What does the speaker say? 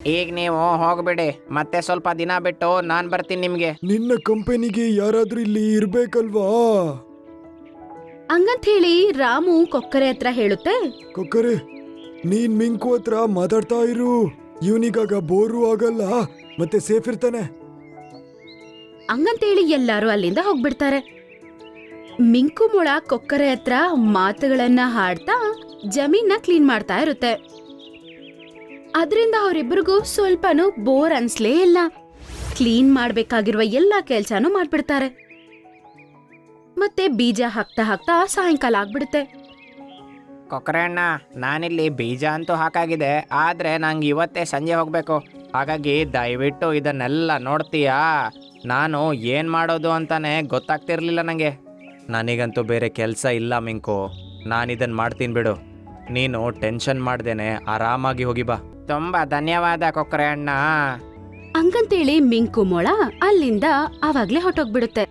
ಈಗ ನೀವು ಹೋಗ್ಬಿಡಿ, ಮತ್ತೆ ಸ್ವಲ್ಪ ದಿನ ಬಿಟ್ಟು ನಾನ್ ಬರ್ತೀನಿ ನಿಮ್ಗೆ. ನಿನ್ನ ಕಂಪನಿಗೆ ಯಾರಾದ್ರೂ ಇಲ್ಲಿ ಇರ್ಬೇಕಲ್ವಾ? ಹಂಗಂತ ಹೇಳಿ ರಾಮು ಕೊಕ್ಕರೆ ಹತ್ರ ಹೇಳುತ್ತೆ. ಕೊಕ್ಕರೆ, ನೀನ್ ಮಿಂಕು ಹತ್ರ ಮಾತಾಡ್ತಾ ಇರು. ಇವನಿಗಾಗ ಬೋರು ಆಗಲ್ಲ, ಮತ್ತೆ ಸೇಫ್ ಇರ್ತಾನೆ. ಹಂಗಂತೇಳಿ ಎಲ್ಲಾರು ಅಲ್ಲಿಂದ ಹೋಗ್ಬಿಡ್ತಾರೆ. ಮಿಂಕು ಮೊಳ ಕೊಕ್ಕರೆ ಹತ್ರ ಮಾತುಗಳನ್ನ ಹಾಡ್ತಾ ಜಮೀನ ಕ್ಲೀನ್ ಮಾಡ್ತಾ ಇರುತ್ತೆ. ಅದ್ರಿಂದ ಅವರಿಬ್ಬರಿಗೂ ಸ್ವಲ್ಪನೂ ಬೋರ್ ಅನ್ಸ್ಲೇ ಇಲ್ಲ. ಕ್ಲೀನ್ ಮಾಡ್ಬೇಕಾಗಿರುವ ಎಲ್ಲಾ ಕೆಲ್ಸಾನು ಮಾಡ್ಬಿಡ್ತಾರೆ. ಮತ್ತೆ ಬೀಜ ಹಾಕ್ತಾ ಹಾಕ್ತಾ ಸಾಯಂಕಾಲ ಆಗ್ಬಿಡುತ್ತೆ. ಕೊಕ್ಕರೆ ಅಣ್ಣ, ನಾನಿಲ್ಲಿ ಬೀಜ ಅಂತೂ ಹಾಕಾಗಿದೆ, ಆದ್ರೆ ನಂಗೆ ಇವತ್ತೇ ಸಂಜೆ ಹೋಗ್ಬೇಕು. ಹಾಗಾಗಿ ದಯವಿಟ್ಟು ಇದನ್ನೆಲ್ಲ ನೋಡ್ತೀಯಾ? ನಾನು ಏನ್ ಮಾಡೋದು ಅಂತಾನೆ ಗೊತ್ತಾಗ್ತಿರ್ಲಿಲ್ಲ ನಂಗೆ. ನನಗಂತೂ ಬೇರೆ ಕೆಲಸ ಇಲ್ಲ ಮಿಂಕು, ನಾನಿದನ್ನು ಮಾಡ್ತೀನಿ ಬಿಡು. ನೀನು ಟೆನ್ಷನ್ ಮಾಡ್ದೇನೆ ಆರಾಮಾಗಿ ಹೋಗಿ ಬಾ. ತುಂಬಾ ಧನ್ಯವಾದ ಕೊಕ್ಕರೆ ಅಣ್ಣ. ಹಂಗಂತೇಳಿ ಮಿಂಕು ಮೊಳ ಅಲ್ಲಿಂದ ಆವಾಗ್ಲೇ ಹೊಟ್ಟೋಗ್ಬಿಡುತ್ತೆ.